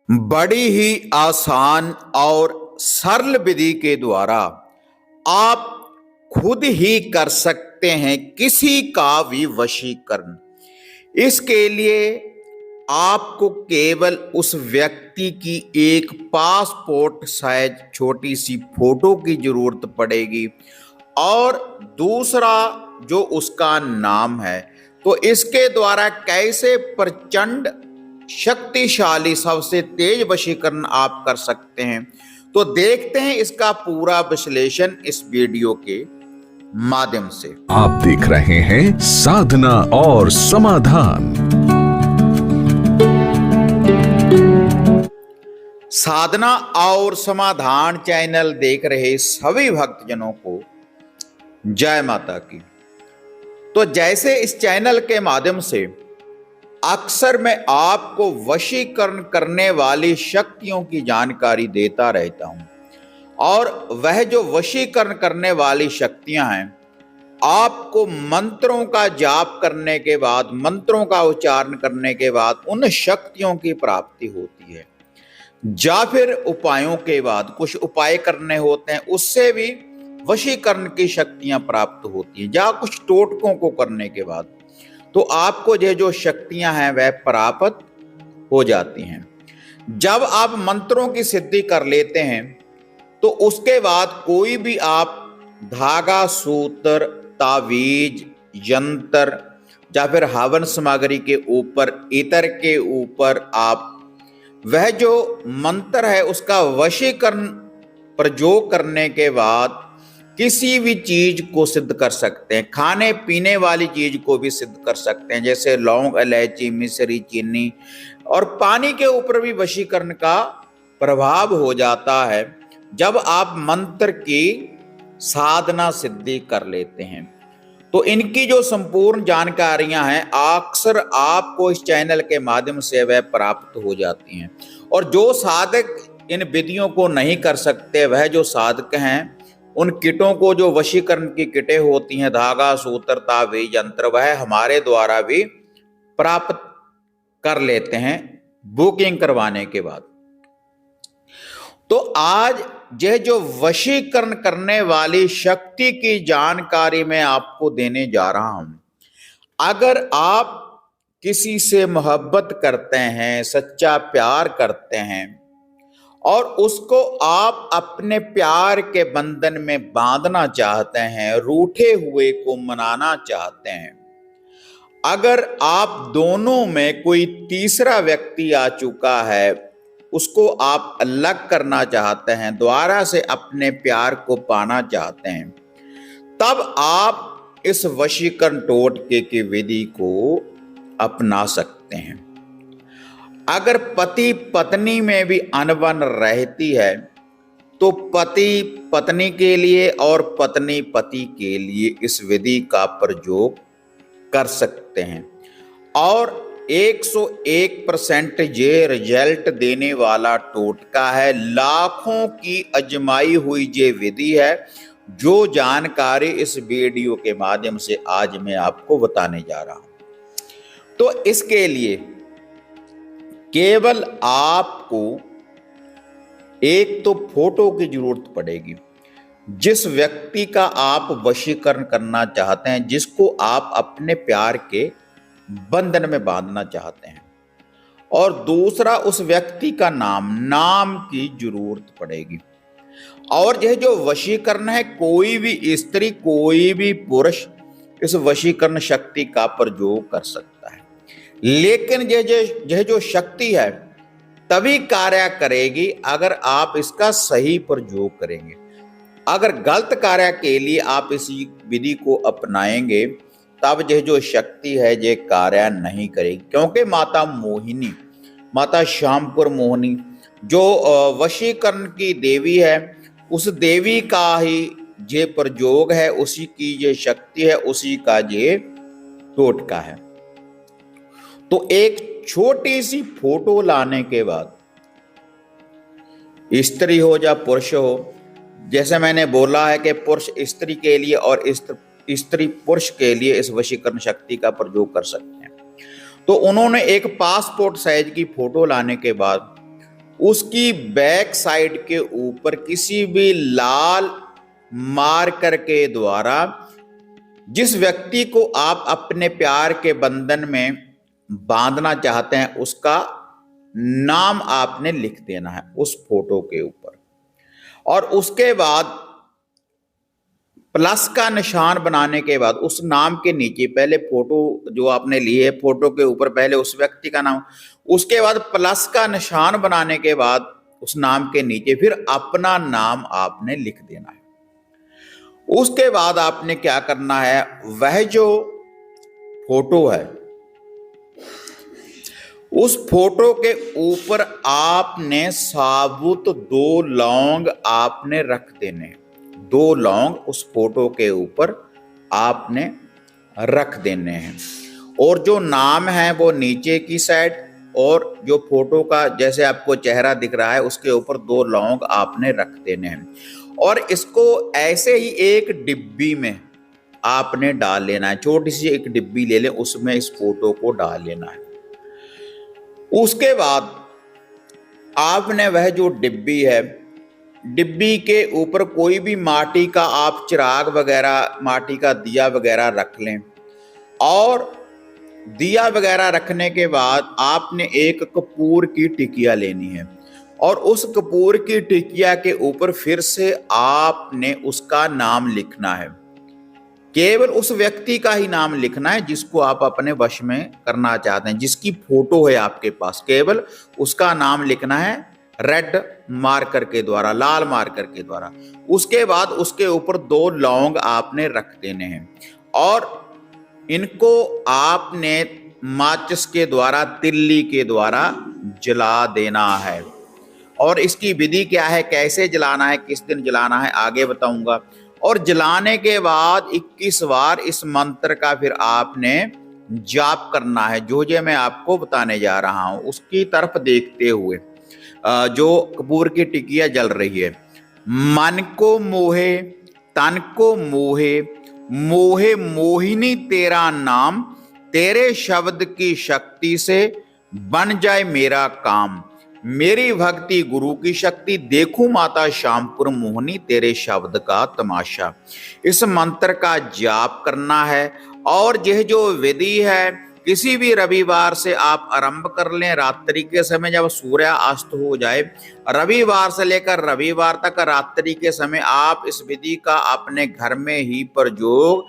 बड़ी ही आसान और सरल विधि के द्वारा आप खुद ही कर सकते हैं किसी का भी वशीकरण। इसके लिए आपको केवल उस व्यक्ति की एक पासपोर्ट साइज छोटी सी फोटो की जरूरत पड़ेगी और दूसरा जो उसका नाम है। तो इसके द्वारा कैसे प्रचंड शक्तिशाली सबसे तेज वशीकरण आप कर सकते हैं, तो देखते हैं इसका पूरा विश्लेषण इस वीडियो के माध्यम से। आप देख रहे हैं साधना और समाधान। साधना और समाधान चैनल देख रहे सभी भक्तजनों को जय माता की। तो जैसे इस चैनल के माध्यम से अक्सर मैं आपको वशीकरण करने वाली शक्तियों की जानकारी देता रहता हूं, और वह जो वशीकरण करने वाली शक्तियां हैं, आपको मंत्रों का जाप करने के बाद, मंत्रों का उच्चारण करने के बाद उन शक्तियों की प्राप्ति होती है, या फिर उपायों के बाद कुछ उपाय करने होते हैं, उससे भी वशीकरण की शक्तियां प्राप्त होती हैं, या कुछ टोटकों को करने के बाद तो आपको ये जो शक्तियां हैं वह प्राप्त हो जाती हैं। जब आप मंत्रों की सिद्धि कर लेते हैं तो उसके बाद कोई भी आप धागा, सूत्र, तावीज, यंत्र या फिर हवन सामग्री के ऊपर, इतर के ऊपर आप वह जो मंत्र है उसका वशीकरण प्रयोग करने के बाद किसी भी चीज को सिद्ध कर सकते हैं। खाने पीने वाली चीज को भी सिद्ध कर सकते हैं, जैसे लौंग, इलायची, मिश्री, चीनी, और पानी के ऊपर भी वशीकरण का प्रभाव हो जाता है जब आप मंत्र की साधना सिद्धि कर लेते हैं। तो इनकी जो संपूर्ण जानकारियां हैं अक्सर आपको इस चैनल के माध्यम से वह प्राप्त हो जाती हैं। और जो साधक इन विधियों को नहीं कर सकते, वह जो साधक हैं, उन किटों को, जो वशीकरण की किटें होती हैं, धागा, सूत्र, तावीज, यंत्र, वह हमारे द्वारा भी प्राप्त कर लेते हैं बुकिंग करवाने के बाद। तो आज यह जो वशीकरण करने वाली शक्ति की जानकारी मैं आपको देने जा रहा हूं। अगर आप किसी से मोहब्बत करते हैं, सच्चा प्यार करते हैं और उसको आप अपने प्यार के बंधन में बांधना चाहते हैं, रूठे हुए को मनाना चाहते हैं, अगर आप दोनों में कोई तीसरा व्यक्ति आ चुका है, उसको आप अलग करना चाहते हैं, दोबारा से अपने प्यार को पाना चाहते हैं, तब आप इस वशीकरण टोटके की विधि को अपना सकते हैं। अगर पति पत्नी में भी अनबन रहती है तो पति पत्नी के लिए और पत्नी पति के लिए इस विधि का प्रयोग कर सकते हैं, और 101% ये रिजल्ट देने वाला टोटका है। लाखों की आजमाई हुई ये विधि है, जो जानकारी इस वीडियो के माध्यम से आज मैं आपको बताने जा रहा हूं। तो इसके लिए केवल आपको एक तो फोटो की जरूरत पड़ेगी, जिस व्यक्ति का आप वशीकरण करना चाहते हैं, जिसको आप अपने प्यार के बंधन में बांधना चाहते हैं, और दूसरा उस व्यक्ति का नाम की जरूरत पड़ेगी। और यह जो वशीकरण है, कोई भी स्त्री, कोई भी पुरुष इस वशीकरण शक्ति का प्रयोग कर सकता है, लेकिन यह जो शक्ति है तभी कार्य करेगी अगर आप इसका सही प्रयोग करेंगे। अगर गलत कार्य के लिए आप इसी विधि को अपनाएंगे, तब यह जो शक्ति है ये कार्य नहीं करेगी। क्योंकि माता मोहिनी, माता श्यामपुर मोहिनी जो वशीकरण की देवी है, उस देवी का ही ये प्रयोग है, उसी की ये शक्ति है, उसी का ये टोटका है। तो एक छोटी सी फोटो लाने के बाद, स्त्री हो या पुरुष हो, जैसे मैंने बोला है कि पुरुष स्त्री के लिए और स्त्री पुरुष के लिए इस वशीकरण शक्ति का प्रयोग कर सकते हैं। तो उन्होंने एक पासपोर्ट साइज की फोटो लाने के बाद उसकी बैक साइड के ऊपर किसी भी लाल मार्कर के द्वारा जिस व्यक्ति को आप अपने प्यार के बंधन में बांधना चाहते हैं उसका नाम आपने लिख देना है उस फोटो के ऊपर। और उसके बाद प्लस का निशान बनाने के बाद उस नाम के नीचे पहले फोटो जो आपने ली है, फोटो के ऊपर पहले उस व्यक्ति का नाम, उसके बाद प्लस का निशान बनाने के बाद उस नाम के नीचे फिर अपना नाम आपने लिख देना है। उसके बाद आपने क्या करना है, वह जो फोटो है उस फोटो के ऊपर आपने साबुत 2 लौंग आपने रख देने, 2 लौंग उस फोटो के ऊपर आपने रख देने हैं। और जो नाम है वो नीचे की साइड, और जो फोटो का जैसे आपको चेहरा दिख रहा है उसके ऊपर 2 लौंग आपने रख देने हैं। और इसको ऐसे ही एक डिब्बी में आपने डाल लेना है, छोटी सी एक डिब्बी ले लें, उसमें इस फोटो को डाल लेना है। उसके बाद आपने वह जो डिब्बी है, डिब्बी के ऊपर कोई भी माटी का आप चिराग वगैरह, माटी का दिया वगैरह रख लें। और दिया वगैरह रखने के बाद आपने एक कपूर की टिकिया लेनी है और उस कपूर की टिकिया के ऊपर फिर से आपने उसका नाम लिखना है। केवल उस व्यक्ति का ही नाम लिखना है जिसको आप अपने वश में करना चाहते हैं, जिसकी फोटो है आपके पास, केवल उसका नाम लिखना है रेड मार्कर के द्वारा, लाल मार्कर के द्वारा। उसके बाद उसके ऊपर 2 लौंग आपने रख देने हैं और इनको आपने माचिस के द्वारा, तिल्ली के द्वारा जला देना है। और इसकी विधि क्या है, कैसे जलाना है, किस दिन जलाना है, आगे बताऊंगा। और जलाने के बाद 21 बार इस मंत्र का फिर आपने जाप करना है, जो मैं आपको बताने जा रहा हूं उसकी तरफ देखते हुए। जो कपूर की टिकिया जल रही है, मन को मोहे तन को मोहे, मोहे मोहिनी तेरा नाम, तेरे शब्द की शक्ति से बन जाए मेरा काम, मेरी भक्ति गुरु की शक्ति, देखूं माता श्यामपुर मोहनी तेरे शब्द का तमाशा। इस मंत्र का जाप करना है। और यह जो विधि है किसी भी रविवार से आप आरंभ कर लें, रात्रि के समय जब सूर्य अस्त हो जाए, रविवार से लेकर रविवार तक रात्रि के समय आप इस विधि का अपने घर में ही प्रयोग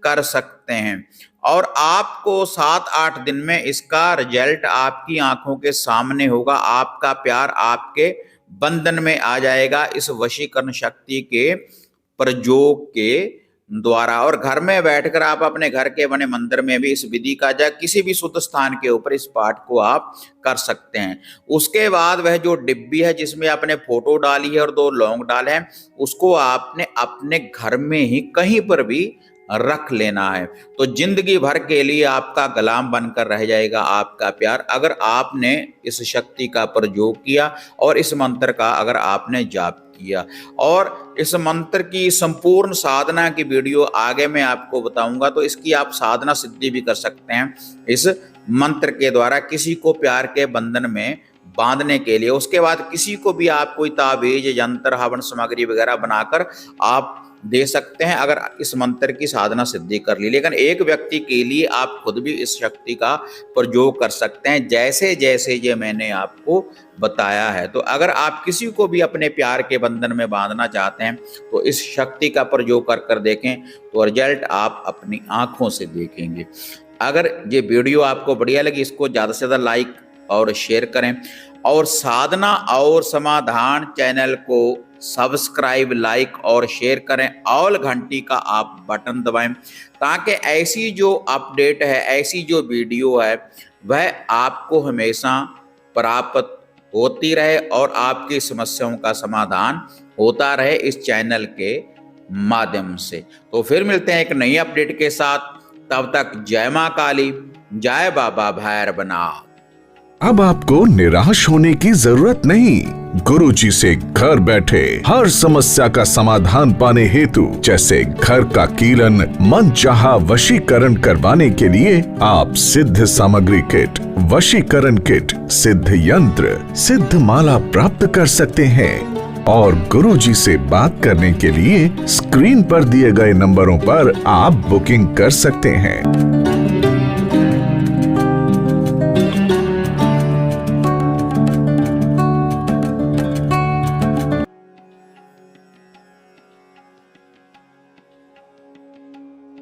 कर सकते हैं। और आपको 7-8 दिन में इसका रिजल्ट आपकी आंखों के सामने होगा। आपका प्यार आपके बंधन में आ जाएगा इस वशीकरण शक्ति के प्रयोग के द्वारा। और घर में बैठकर आप अपने घर के बने मंदिर में भी इस विधि का या किसी भी शुद्ध स्थान के ऊपर इस पाठ को आप कर सकते हैं। उसके बाद वह जो डिब्बी है जिसमें आपने फोटो डाली है और 2 लौंग डाले हैं, उसको आपने अपने घर में ही कहीं पर भी रख लेना है। तो जिंदगी भर के लिए आपका गुलाम बनकर रह जाएगा आपका प्यार, अगर आपने इस शक्ति का प्रयोग किया और इस मंत्र का अगर आपने जाप किया। और इस मंत्र की संपूर्ण साधना की वीडियो आगे मैं आपको बताऊंगा, तो इसकी आप साधना सिद्धि भी कर सकते हैं इस मंत्र के द्वारा किसी को प्यार के बंधन में बांधने के लिए। उसके बाद किसी को भी आप कोई ताबीज, यंत्र, हवन सामग्री वगैरह बनाकर आप दे सकते हैं अगर इस मंत्र की साधना सिद्धि कर ली। लेकिन एक व्यक्ति के लिए आप खुद भी इस शक्ति का प्रयोग कर सकते हैं जैसे जैसे ये मैंने आपको बताया है। तो अगर आप किसी को भी अपने प्यार के बंधन में बांधना चाहते हैं तो इस शक्ति का प्रयोग कर कर देखें, तो रिजल्ट आप अपनी आंखों से देखेंगे। अगर ये वीडियो आपको बढ़िया लगी, इसको ज़्यादा से ज़्यादा लाइक और शेयर करें और साधना और समाधान चैनल को सब्सक्राइब, लाइक और शेयर करें। ऑल घंटी का आप बटन दबाएं ताकि ऐसी जो अपडेट है, ऐसी जो वीडियो है वह आपको हमेशा प्राप्त होती रहे और आपकी समस्याओं का समाधान होता रहे इस चैनल के माध्यम से। तो फिर मिलते हैं एक नई अपडेट के साथ, तब तक जय मां काली, जय बाबा भैरवनाथ। अब आपको निराश होने की जरूरत नहीं। गुरुजी से घर बैठे हर समस्या का समाधान पाने हेतु, जैसे घर का कीलन, मनचाहा वशीकरण करवाने के लिए आप सिद्ध सामग्री किट, वशीकरण किट, सिद्ध यंत्र, सिद्ध माला प्राप्त कर सकते हैं। और गुरुजी से बात करने के लिए स्क्रीन पर दिए गए नंबरों पर आप बुकिंग कर सकते हैं।